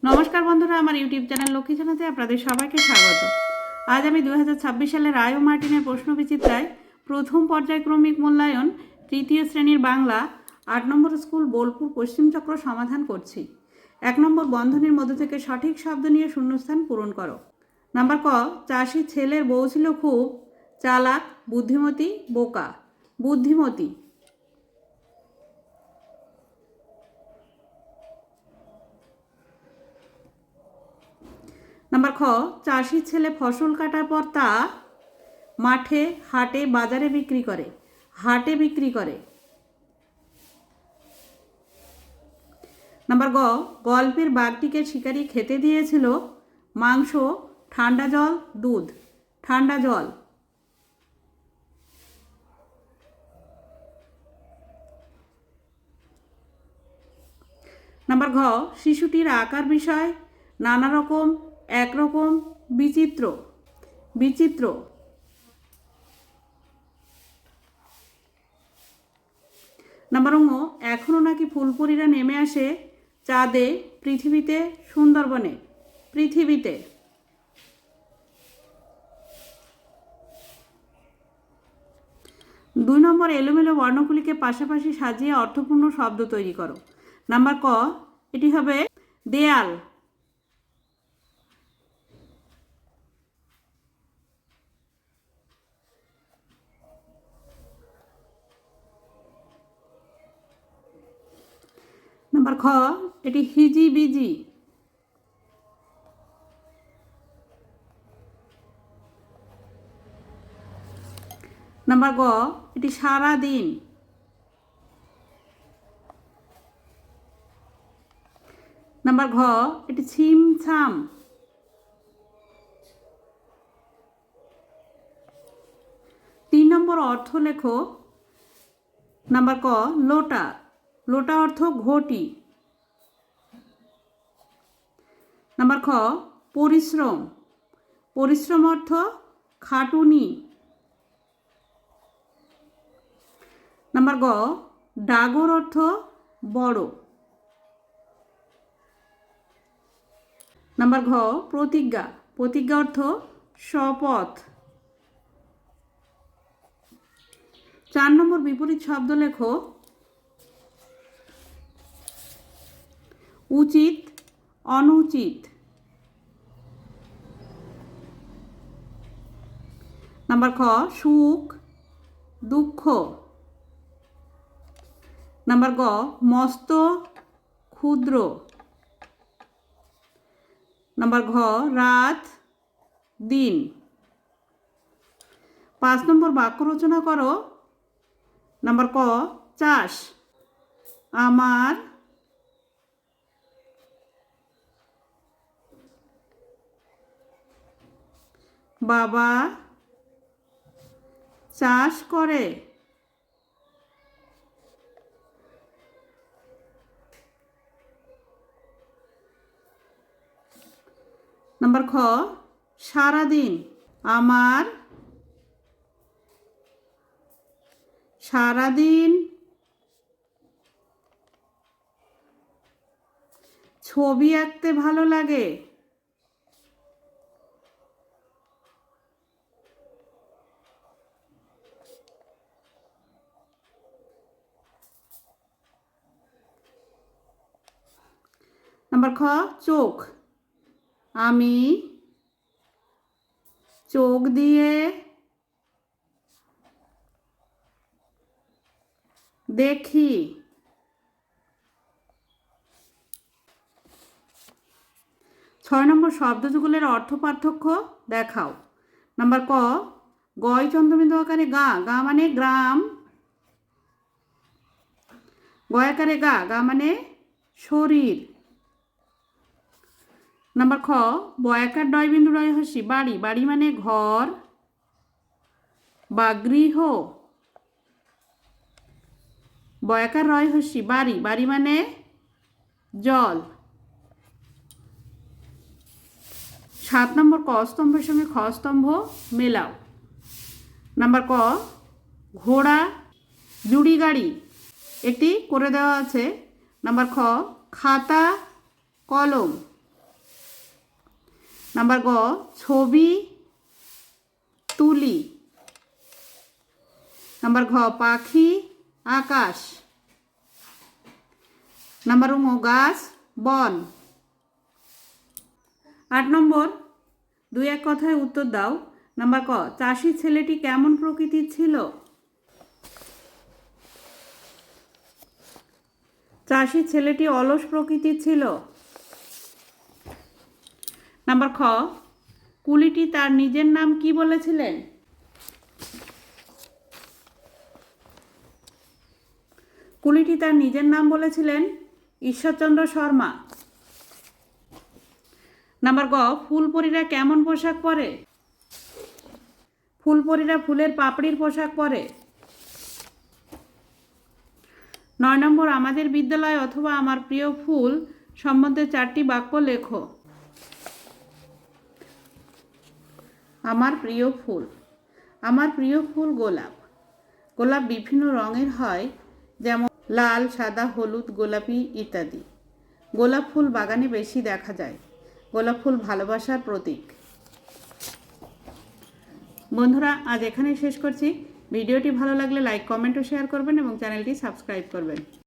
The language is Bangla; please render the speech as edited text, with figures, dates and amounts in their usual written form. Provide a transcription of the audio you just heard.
নমস্কার বন্ধুরা, আমার ইউটিউব চ্যানেল লক্ষ্মী জানাতে আপনাদের সবাইকে স্বাগত। আজ আমি 2026 সালের রায় ও মার্টিনের প্রশ্নবিচিত্রায় প্রথম পর্যায়ক্রমিক মূল্যায়ন তৃতীয় শ্রেণীর বাংলা 8 নম্বর স্কুল বোলপুর পশ্চিম চক্র সমাধান করছি। 1 নম্বর বন্ধনীর মধ্য থেকে সঠিক শব্দ নিয়ে শূন্যস্থান পূরণ করো। নাম্বার ক, চাষি ছেলের বউ ছিল খুব চালাক, বুদ্ধিমতী, বোকা। বুদ্ধিমতী। নাম্বার খ, চাষির ছেলে ফসল কাটার পর তা মাঠে, হাটে, বাজারে বিক্রি করে। হাটে বিক্রি করে। নাম্বার গ, গল্পের বাঘটিকে শিকারি খেতে দিয়েছিল মাংস, ঠান্ডা জল, দুধ। ঠান্ডা জল। নাম্বার ঘ, শিশুটির আঁকার বিষয় নানা রকম, একরকম, বিচিত্র। বিচিত্র। নাম্বার ঙ, এখনও নাকি ফুলপুরিরা নেমে আসে চাঁদে, পৃথিবীতে, সুন্দরবনে। পৃথিবীতে। 2 নম্বর, এলোমেলো বর্ণগুলিকে পাশাপাশি সাজিয়ে অর্থপূর্ণ শব্দ তৈরি করো। নাম্বার ক, এটি হবে দেয়াল। নাম্বার খ, এটি হিজি বিজি। নাম্বার গ, এটি সারা দিন। নাম্বার ঘ, এটি ছিমছাম। তিন নম্বর, অর্থ লেখো। নাম্বার ক, লোটা। লোটা অর্থ ঘটি। নাম্বার খ, পরিশ্রম। পরিশ্রম অর্থ খাটুনি। নাম্বার গ, ডাগর অর্থ বড়। নাম্বার ঘ, প্রতিজ্ঞা। প্রতিজ্ঞা অর্থ শপথ। 4 নম্বর, বিপরীত শব্দ লেখো। উচিত, অনুচিত। নাম্বার খ, সুখ, দুঃখ। নাম্বার গ, মস্ত, ক্ষুদ্র। নাম্বার ঘ, রাত, দিন। 5 নম্বর, বাক্য রচনা করো। নাম্বার ক, চাষ। আমার বাবা চাষ করে। নাম্বার খ, সারাদিন। আমার সারাদিন ছবি আঁকতে ভালো লাগে। নাম্বার খ, চোখ। আমি চোখ দিয়ে দেখি। 6 নম্বর, শব্দযুগলের অর্থ পার্থক্য দেখাও। নাম্বার ক, গয় চন্দ্রবিন্দু আকারে গা। গা মানে গ্রাম। গয় আকারে গা। গা মানে শরীর। নাম্বার খ, বয়াকার ডয় বিন্দু রয় হসি বাড়ি। বাড়ি মানে ঘর বা গৃহ। বয়াকার রয় হসি বাড়ি। বাড়ি মানে জল। 7 নম্বর, ক স্তম্ভের সঙ্গে খ স্তম্ভ মেলাও। নাম্বার ক, ঘোড়া, জুড়ি গাড়ি একটি করে দেওয়া আছে। নাম্বার খ, খাতা, কলম। নাম্বার গ ছবি তুলি। নাম্বার ঘ পাখি আকাশ। নাম্বার ঙ গাছ বন। 8 নম্বর 2-1 কথায় উত্তর দাও। নাম্বার ক চাষি ছেলেটি কেমন প্রকৃতির ছিল? চাষি ছেলেটি অলস প্রকৃতির ছিল। নাম্বার খ কুলিটি তার নিজের নাম কি বলেছিলেন? কুলিটি তার নিজের নাম বলেছিলেন ঈশ্বরচন্দ্র শর্মা। নাম্বার গ ফুলপরীরা কেমন পোশাক পরে? ফুলপরীরা ফুলের পাপড়ির পোশাক পরে। 9 নম্বর আমাদের বিদ্যালয় অথবা আমার প্রিয় ফুল সম্বন্ধে 4টি বাক্য লেখো। আমার প্রিয় ফুল। আমার প্রিয় ফুল গোলাপ। গোলাপ বিভিন্ন রঙের হয়, যেমন লাল, সাদা, হলুদ, গোলাপি ইত্যাদি। গোলাপ ফুল বাগানে বেশি দেখা যায়। গোলাপ ফুল ভালোবাসার প্রতীক। বন্ধুরা, আজ এখানেই শেষ করছি। ভিডিওটি ভালো লাগলে লাইক, কমেন্ট ও শেয়ার করবেন এবং চ্যানেলটি সাবস্ক্রাইব করবেন।